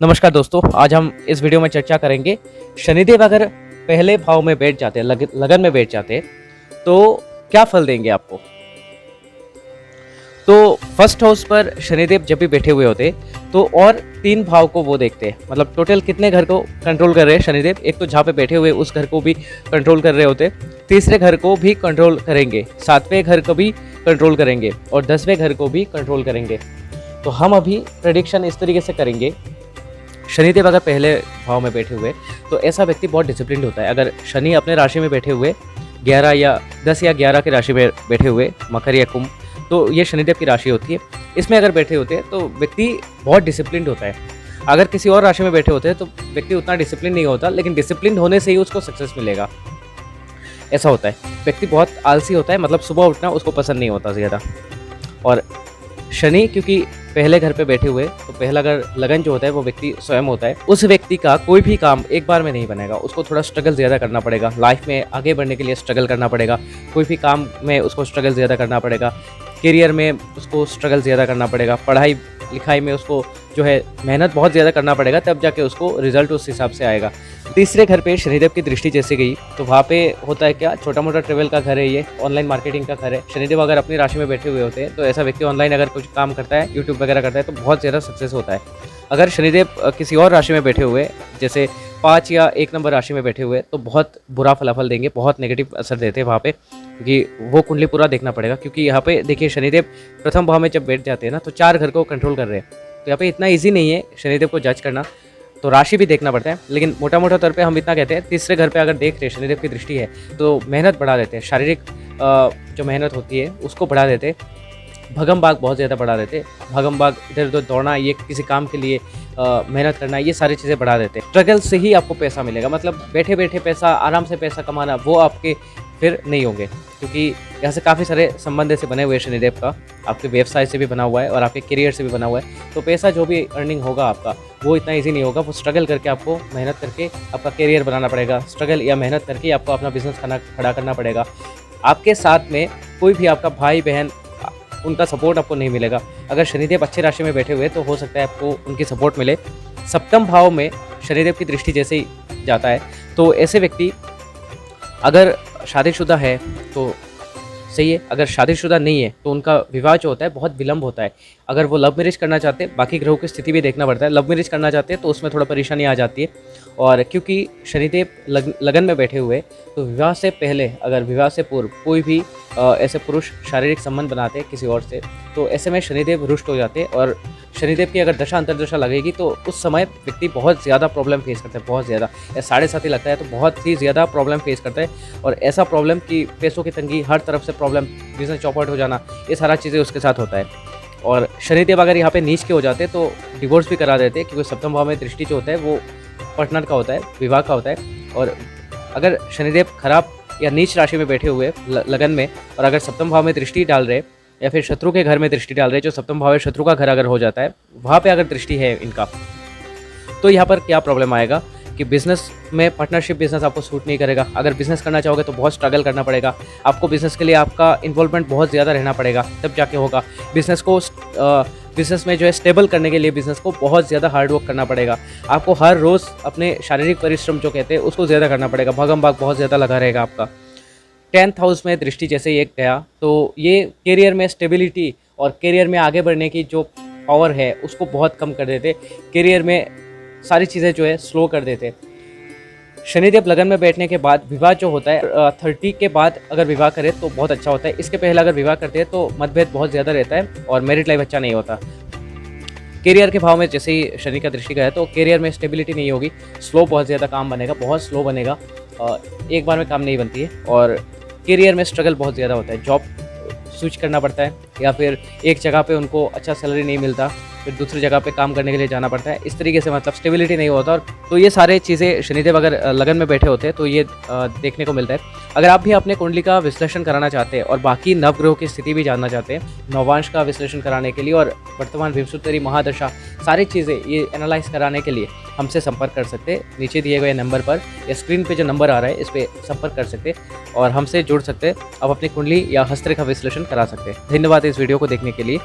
नमस्कार दोस्तों, आज हम इस वीडियो में चर्चा करेंगे शनिदेव अगर पहले भाव में बैठ जाते हैं, लगन में बैठ जाते तो क्या फल देंगे आपको। तो फर्स्ट हाउस पर शनिदेव जब भी बैठे हुए होते तो और 3 भाव को वो देखते हैं, मतलब टोटल कितने घर को कंट्रोल कर रहे हैं शनिदेव। एक तो जहाँ पे बैठे हुए उस घर को भी कंट्रोल कर रहे होते, तीसरे घर को भी कंट्रोल करेंगे, 7वें घर को भी कंट्रोल करेंगे और 10वें घर को भी कंट्रोल करेंगे। तो हम अभी प्रेडिक्शन इस तरीके से करेंगे, शनिदेव अगर पहले भाव में बैठे हुए तो ऐसा व्यक्ति बहुत डिसिप्लिन होता है। अगर शनि अपने राशि में बैठे हुए 11 या 10 या 11 की राशि में बैठे हुए, मकर या कुंभ, तो ये शनिदेव की राशि होती है। इसमें अगर बैठे होते हैं तो व्यक्ति बहुत डिसिप्लिन होता है। अगर किसी और राशि में बैठे होते हैं तो व्यक्ति उतना डिसिप्लिन नहीं होता, लेकिन डिसिप्लिन होने से ही उसको सक्सेस मिलेगा, ऐसा होता है। व्यक्ति बहुत आलसी होता है, मतलब सुबह उठना उसको पसंद नहीं होता ज़्यादा। और शनि क्योंकि पहले घर पे बैठे हुए तो पहला घर लगन जो होता है वो व्यक्ति स्वयं होता है। उस व्यक्ति का कोई भी काम एक बार में नहीं बनेगा, उसको थोड़ा स्ट्रगल ज़्यादा करना पड़ेगा। लाइफ में आगे बढ़ने के लिए स्ट्रगल करना पड़ेगा, कोई भी काम में उसको स्ट्रगल ज़्यादा करना पड़ेगा, करियर में उसको स्ट्रगल ज़्यादा करना पड़ेगा, पढ़ाई लिखाई में उसको जो है मेहनत बहुत ज़्यादा करना पड़ेगा, तब जाके उसको रिजल्ट उस हिसाब से आएगा। तीसरे घर पे शनिदेव की दृष्टि जैसे गई तो वहाँ पे होता है क्या, छोटा मोटा ट्रेवल का घर है, ये ऑनलाइन मार्केटिंग का घर है। शनिदेव अगर अपनी राशि में बैठे हुए होते हैं तो ऐसा व्यक्ति ऑनलाइन अगर कुछ काम करता है, यूट्यूब वगैरह करता है तो बहुत ज़्यादा सक्सेस होता है। अगर शनिदेव किसी और राशि में बैठे हुए, जैसे 5 या 1 नंबर राशि में बैठे हुए, तो बहुत बुरा फलाफल देंगे, बहुत नेगेटिव असर देते हैं वहाँ पे, क्योंकि वो कुंडली पूरा देखना पड़ेगा। क्योंकि यहाँ पे देखिए शनिदेव प्रथम भाव में जब बैठ जाते हैं ना तो 4 घर को कंट्रोल कर रहे हैं, तो यहाँ पे इतना ईजी नहीं है शनिदेव को जज करना, तो राशि भी देखना पड़ता है। लेकिन मोटा मोटा तौर पे हम इतना कहते हैं, तीसरे घर पे अगर देख रहे हैं शनिदेव की दृष्टि है तो मेहनत बढ़ा देते हैं, शारीरिक जो मेहनत होती है उसको बढ़ा देते, भगम भाग बहुत ज़्यादा बढ़ा देते। भगम भाग, इधर उधर दौड़ना, ये किसी काम के लिए मेहनत करना, ये सारी चीज़ें बढ़ा देते हैं। स्ट्रगल से ही आपको पैसा मिलेगा, मतलब बैठे बैठे पैसा, आराम से पैसा कमाना, वो आपके फिर नहीं होंगे। क्योंकि यहाँ से काफ़ी सारे संबंध ऐसे बने हुए हैं शनिदेव का, आपके व्यवसाय से भी बना हुआ है और आपके करियर से भी बना हुआ है। तो पैसा जो भी अर्निंग होगा आपका वो इतना ईजी नहीं होगा, वो स्ट्रगल करके आपको मेहनत करके आपका करियर बनाना पड़ेगा। स्ट्रगल या मेहनत करके आपको अपना बिजनेस खड़ा करना पड़ेगा। आपके साथ में कोई भी आपका भाई बहन, उनका सपोर्ट आपको नहीं मिलेगा। अगर शनिदेव अच्छे राशि में बैठे हुए तो हो सकता है आपको उनकी सपोर्ट मिले। सप्तम भाव में शनिदेव की दृष्टि जैसे ही जाता है तो ऐसे व्यक्ति अगर शादीशुदा है तो सही है, अगर शादीशुदा नहीं है तो उनका विवाह जो होता है बहुत विलंब होता है। अगर वो लव मैरिज करना चाहते हैं, बाकी ग्रहों की स्थिति भी देखना पड़ता है, लव मैरिज करना चाहते हैं तो उसमें थोड़ा परेशानी आ जाती है। और क्योंकि शनिदेव लगन में बैठे हुए तो विवाह से पहले, अगर विवाह से पूर्व कोई भी ऐसे पुरुष शारीरिक संबंध बनाते हैं किसी और से, तो ऐसे में शनिदेव रुष्ट हो जाते हैं। और शनिदेव की अगर दशा अंतर्दशा लगेगी तो उस समय व्यक्ति बहुत ज़्यादा प्रॉब्लम फेस करता है, बहुत ज़्यादा, या 7.5 ही लगता है तो बहुत ही ज़्यादा प्रॉब्लम फेस करता है। और ऐसा प्रॉब्लम कि पैसों की तंगी, हर तरफ से प्रॉब्लम, बिजनेस चौपट हो जाना, ये सारा चीज़ें उसके साथ होता है। और शनिदेव अगर यहाँ पे नीच के हो जाते तो डिवोर्स भी करा देते, क्योंकि सप्तम भाव में दृष्टि जो होता है वो पार्टनर का होता है, विवाह का होता है। और अगर शनिदेव खराब या नीच राशि में बैठे हुए लगन में, और अगर सप्तम भाव में दृष्टि डाल रहे या फिर शत्रु के घर में दृष्टि डाल रहे, जो सप्तम भाव है शत्रु का घर अगर हो जाता है, वहाँ पे अगर दृष्टि है इनका, तो यहाँ पर क्या प्रॉब्लम आएगा कि बिज़नेस में पार्टनरशिप बिज़नेस आपको सूट नहीं करेगा। अगर बिज़नेस करना चाहोगे तो बहुत स्ट्रगल करना पड़ेगा आपको, बिज़नेस के लिए आपका इन्वॉल्वमेंट बहुत ज़्यादा रहना पड़ेगा, तब जाके होगा। बिज़नेस में जो है स्टेबल करने के लिए बिज़नेस को बहुत ज़्यादा हार्डवर्क करना पड़ेगा। आपको हर रोज़ अपने शारीरिक परिश्रम जो कहते हैं उसको ज़्यादा करना पड़ेगा, भागम भाग बहुत ज़्यादा लगा रहेगा आपका। 10th हाउस में दृष्टि जैसे ये गया तो ये करियर में स्टेबिलिटी और करियर में आगे बढ़ने की जो पावर है उसको बहुत कम कर देते, करियर में सारी चीज़ें जो है स्लो कर देते। शनिदेव लगन में बैठने के बाद विवाह जो होता है 30 के बाद अगर विवाह करे तो बहुत अच्छा होता है। इसके पहले अगर विवाह करते हैं तो मतभेद बहुत ज़्यादा रहता है और मैरिड लाइफ अच्छा नहीं होता। करियर के भाव में जैसे ही शनि का दृष्टि गया तो करियर में स्टेबिलिटी नहीं होगी, स्लो बहुत ज़्यादा काम बनेगा, बहुत स्लो बनेगा, एक बार में काम नहीं बनती है। और करियर में स्ट्रगल बहुत ज़्यादा होता है, जॉब स्विच करना पड़ता है, या फिर एक जगह पे उनको अच्छा सैलरी नहीं मिलता, फिर दूसरी जगह पे काम करने के लिए जाना पड़ता है, इस तरीके से मतलब स्टेबिलिटी नहीं होता। और तो ये सारे चीज़ें शनिदेव अगर लगन में बैठे होते हैं तो ये देखने को मिलता है। अगर आप भी अपने कुंडली का विश्लेषण कराना चाहते हैं और बाकी नवग्रहों की स्थिति भी जानना चाहते हैं, नवांश का विश्लेषण कराने के लिए और वर्तमान विंशोत्तरी महादशा सारी चीज़ें ये एनालाइज कराने के लिए हमसे संपर्क कर सकते हैं। नीचे दिए गए नंबर पर या स्क्रीन पे जो नंबर आ रहा है इस पर संपर्क कर सकते हैं और हमसे जुड़ सकते हैं। आप अपनी कुंडली या हस्तरेखा विश्लेषण करा सकते हैं। धन्यवाद इस वीडियो को देखने के लिए।